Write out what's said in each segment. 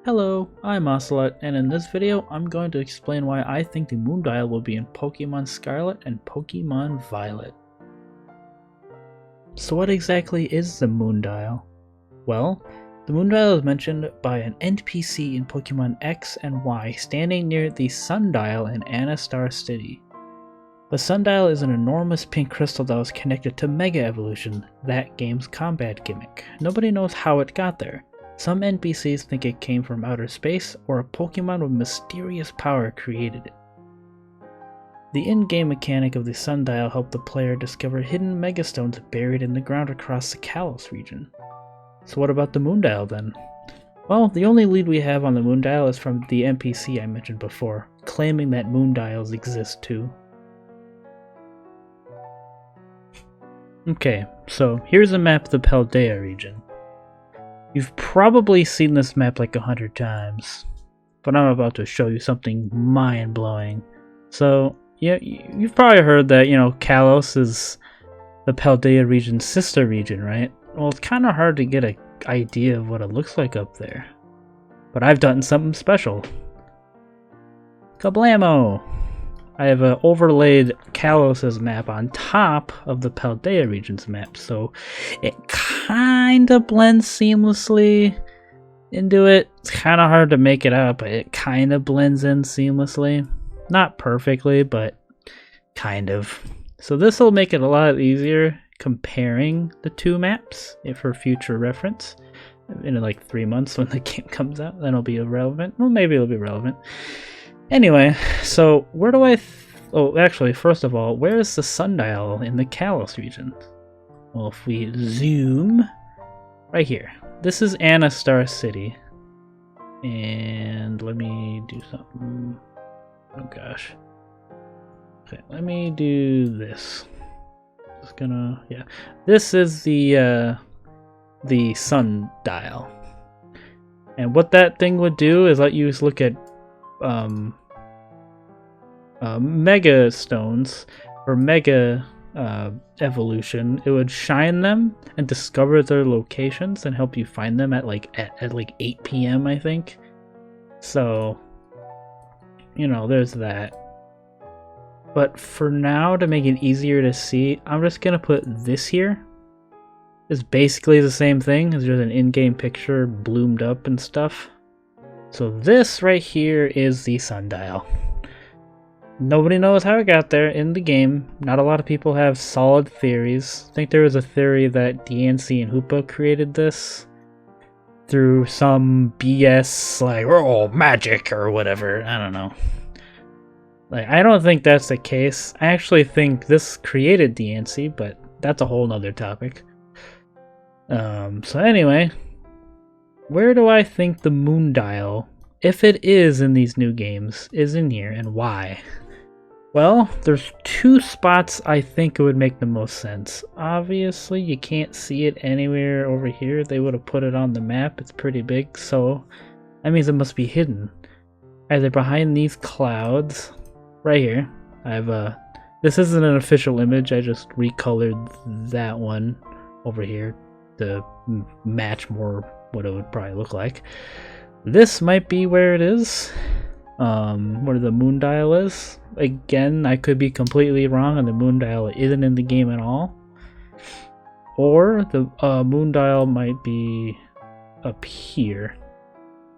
Hello, I'm Ocelot, and in this video I'm going to explain why I think the Moondial will be in Pokemon Scarlet and Pokemon Violet. So what exactly is the Moondial? Well, the Moondial is mentioned by an NPC in Pokemon X and Y standing near the Sundial in Anastar City. The Sundial is an enormous pink crystal that was connected to Mega Evolution, that game's combat gimmick. Nobody knows how it got there. Some NPCs think it came from outer space, or a Pokemon with mysterious power created it. The in-game mechanic of the Sundial helped the player discover hidden Megastones buried in the ground across the Kalos region. So what about the Moondial then? Well, the only lead we have on the Moondial is from the NPC I mentioned before, claiming that Moondials exist too. Okay, so here's a map of the Paldea region. You've probably seen this map like 100 times, but I'm about to show you something mind-blowing. So, yeah, you've probably heard that, Kalos is the Paldea region's sister region, right? Well, it's kind of hard to get an idea of what it looks like up there. But I've done something special. Kablamo! I have overlaid Kalos' map on top of the Paldea region's map, so it kind of blends seamlessly into it. It's kind of hard to make it out, but it kind of blends in seamlessly. Not perfectly, but kind of. So this will make it a lot easier comparing the two maps for future reference. In like 3 months when the game comes out, then it'll be irrelevant. Well, maybe it'll be relevant. Anyway, so where do actually, first of all, where is the Sundial in the Kalos region? Well, if we zoom, right here. This is Anastar City. And let me do something. Oh gosh. Okay, let me do this. Just gonna, yeah. This is the Sundial. And what that thing would do is let you look at Mega Stones or Mega Evolution. It would shine them and discover their locations and help you find them at like 8 p.m. I think. So, there's that. But for now, to make it easier to see, I'm just gonna put this here. It's basically the same thing. It's just an in-game picture bloomed up and stuff. So this right here is the Sundial. Nobody knows how it got there in the game. Not a lot of people have solid theories. I think there was a theory that DNC and Hoopa created this through some BS like, oh, magic or whatever. I don't know. I don't think that's the case. I actually think this created DNC, but that's a whole nother topic. So anyway, where do I think the Moondial, if it is in these new games, is in here, and why? Well, there's two spots I think it would make the most sense. Obviously, you can't see it anywhere over here. They would have put it on the map. It's pretty big, so that means it must be hidden. Either behind these clouds, right here. I have this isn't an official image. I just recolored that one over here to match more what it would probably look like. This might be where it is, where the Moondial is. Again, I could be completely wrong and the Moondial isn't in the game at all. Or the Moondial might be up here,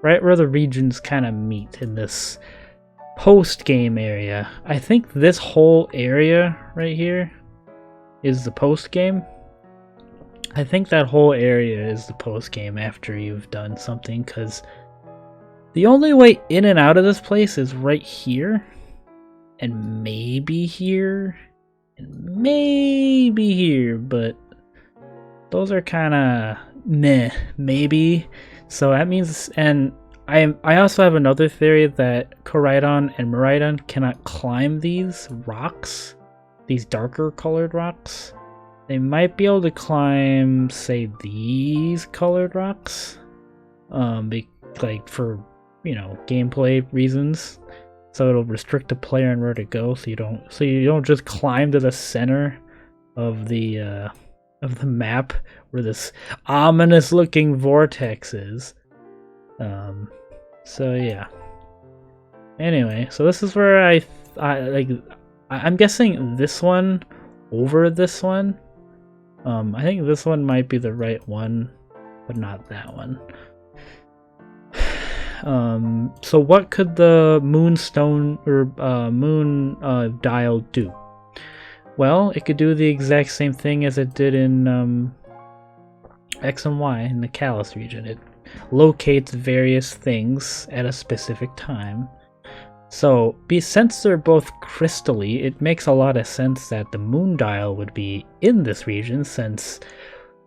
right where the regions kind of meet in this post-game area. I think this whole area right here is the post-game. I think that whole area is the post-game after you've done something, because the only way in and out of this place is right here, and maybe here, and maybe here, but those are kind of meh, maybe. So that means, and I also have another theory that Koraidon and Miraidon cannot climb these rocks, these darker colored rocks. They might be able to climb, say, these colored rocks, like for, gameplay reasons. So it'll restrict the player on where to go, so you don't just climb to the center of the map where this ominous-looking vortex is. So yeah. Anyway, so this is where I'm guessing this one over this one. I think this one might be the right one, but not that one. So what could the Moonstone or Moondial do? Well, it could do the exact same thing as it did in X and Y in the Kalos region. It locates various things at a specific time. So, since they're both crystally, it makes a lot of sense that the Moondial would be in this region, since,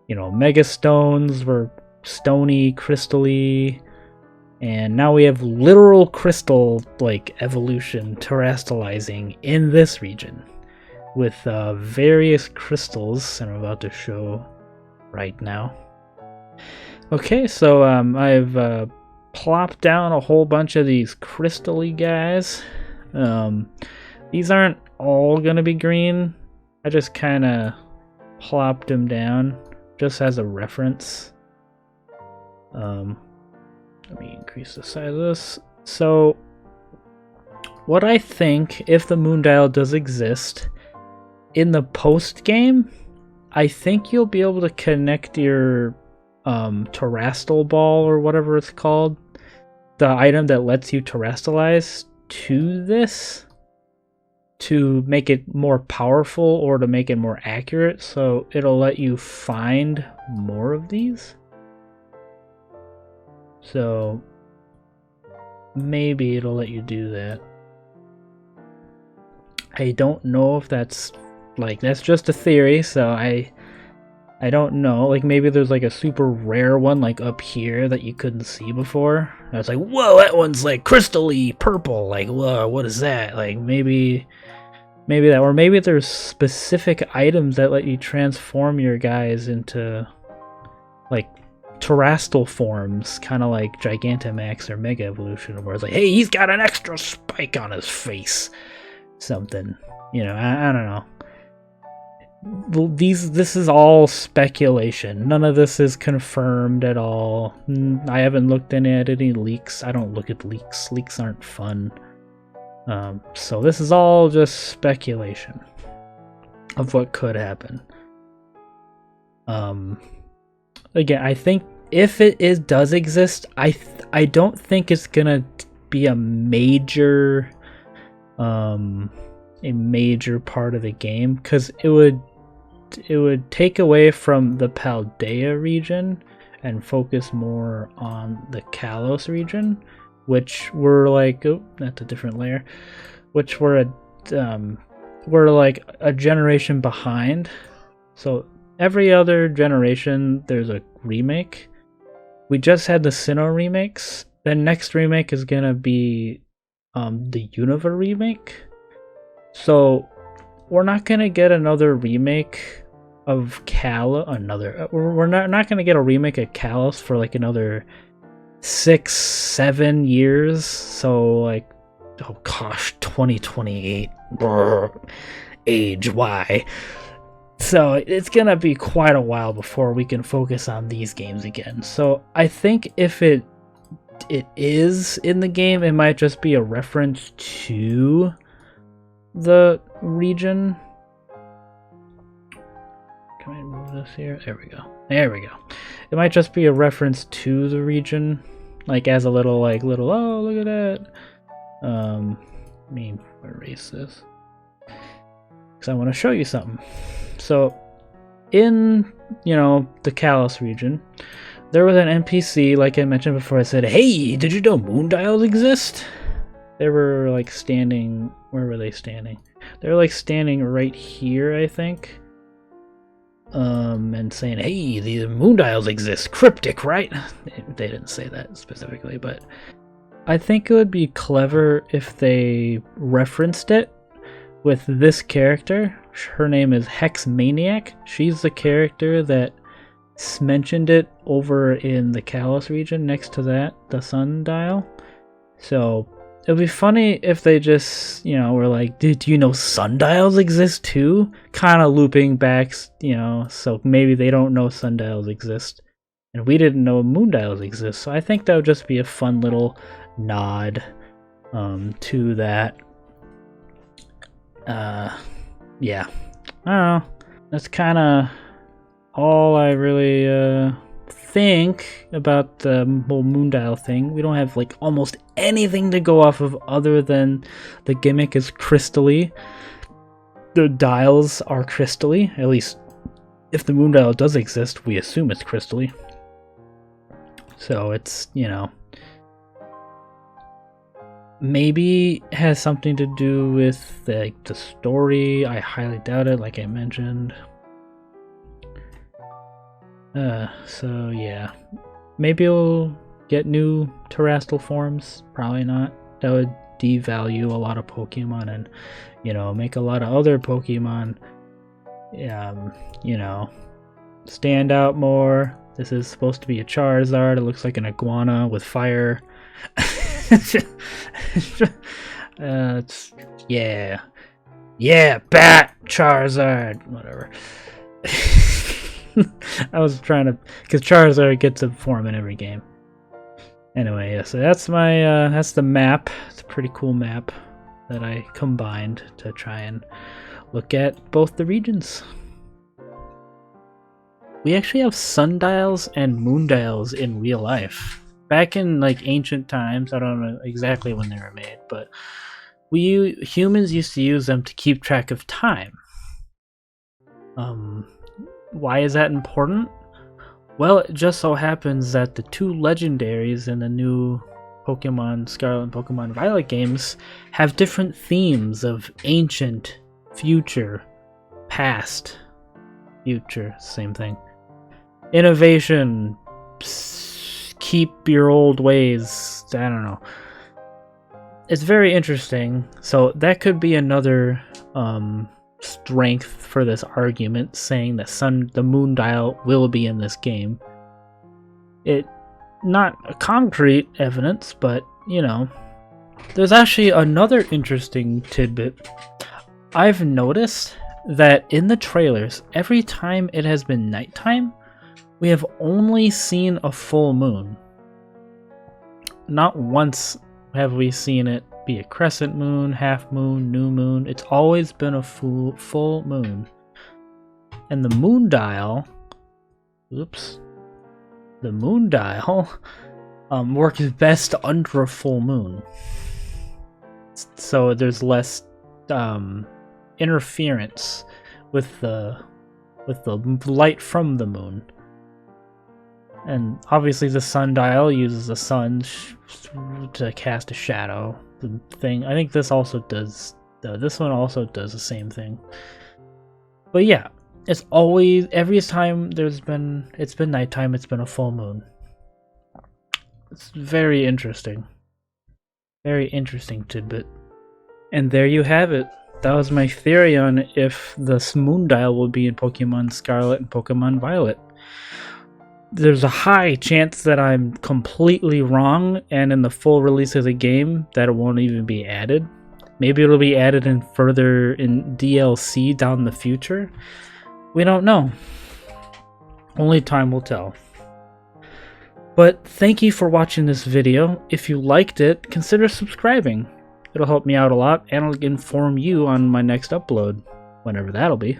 you know, Mega Stones were stony, crystally, and now we have literal crystal, like, evolution terastallizing in this region, with various crystals, and I'm about to show right now. Okay, so I've plopped down a whole bunch of these crystally guys. These aren't all gonna be green. I just kind of plopped them down just as a reference. Let me increase the size of this. So what I think, if the Moondial does exist in the post game, I think you'll be able to connect your terrestrial ball or whatever it's called, the item that lets you terrestrialize, to this to make it more powerful or to make it more accurate, so it'll let you find more of these. So maybe it'll let you do that. I don't know if that's just a theory, so I don't know. Like, maybe there's like a super rare one like up here that you couldn't see before. I was like, whoa, that one's like crystally purple. Like, whoa, what is that? Like, maybe that, or maybe there's specific items that let you transform your guys into like terrestrial forms, kind of like Gigantamax or Mega Evolution, where it's like, hey, he's got an extra spike on his face, something. You know, I don't know. This is all speculation. None of this is confirmed at all. I haven't looked at any leaks. I don't look at leaks. Leaks aren't fun. So this is all just speculation of what could happen. Again, I think if it does exist, I don't think it's gonna be a major part of the game, because it would take away from the Paldea region and focus more on the Kalos region, which were like, oh, that's a different layer, which were like a generation behind. So every other generation there's a remake. We just had the Sinnoh remakes. The next remake is gonna be the Unova remake. So we're not gonna get another remake of we're not gonna get a remake of Kalos for like another 6-7 years. So like, oh gosh, 2028. Age Y. So it's gonna be quite a while before we can focus on these games again. So I think if it is in the game, it might just be a reference to the region. Can I move this here? There we go. It might just be a reference to the region, like as a little oh, look at that. Let me erase this because I want to show you something. So in, you know, the Kalos region, there was an NPC, like I mentioned before. I said, hey, did you know Moondials exist? They were like standing, where were they standing? They were like standing right here, I think. And saying, hey, the Moondials exist. Cryptic, right? They didn't say that specifically, but I think it would be clever if they referenced it with this character. Her name is Hex Maniac. She's the character that mentioned it over in the Kalos region next to that, the Sundial. So it would be funny if they just, you know, were like, did you know Sundials exist too? Kind of looping back, you know, so maybe they don't know Sundials exist. and we didn't know Moondials exist. So I think that would just be a fun little nod to that. Yeah, I don't know. That's kind of all I really think about the whole Moondial thing. We don't have like almost anything to go off of other than the gimmick is crystally. The dials are crystally, at least if the Moondial does exist, we assume it's crystally. So it's, you know, maybe has something to do with like the story. I highly doubt it, like I mentioned. So yeah, maybe we'll get new terrestrial forms. Probably not. That would devalue a lot of Pokemon and, you know, make a lot of other Pokemon, you know, stand out more. This is supposed to be a Charizard. It looks like an iguana with fire. It's, yeah, bat Charizard, whatever. I was trying to, because Charizard gets a form in every game. Anyway, yeah, so that's my that's the map. It's a pretty cool map that I combined to try and look at both the regions. We actually have Sundials and Moondials in real life. Back in like ancient times, I don't know exactly when they were made, but humans used to use them to keep track of time. Why is that important? Well, it just so happens that the two legendaries in the new Pokemon Scarlet and Pokemon Violet games have different themes of ancient, future, past, future, same thing. Innovation, keep your old ways, I don't know. It's very interesting. So that could be another strength for this argument, saying that the Moondial will be in this game. It not a concrete evidence, but you know, there's actually another interesting tidbit. I've noticed that in the trailers, every time it has been nighttime, we have only seen a full moon. Not once have we seen it be a crescent moon, half moon, new moon. It's always been a full moon. And the Moondial, the Moondial works best under a full moon. So there's less interference with the light from the moon. And obviously the Sundial uses the sun to cast a shadow. The thing, I think this also does, this one also does the same thing. But yeah, it's always, every time it's been nighttime, it's been a full moon. It's very interesting. Very interesting tidbit. And there you have it. That was my theory on if the Moondial will be in Pokemon Scarlet and Pokemon Violet. There's a high chance that I'm completely wrong, and in the full release of the game, that it won't even be added. Maybe it'll be added in further in DLC down the future. We don't know. Only time will tell. But thank you for watching this video. If you liked it, consider subscribing. It'll help me out a lot, and it'll inform you on my next upload, whenever that'll be.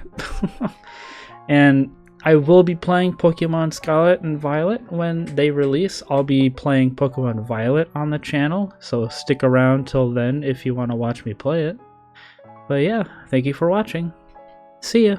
And I will be playing Pokemon Scarlet and Violet when they release. I'll be playing Pokemon Violet on the channel, so stick around till then if you want to watch me play it. But yeah, thank you for watching. See ya!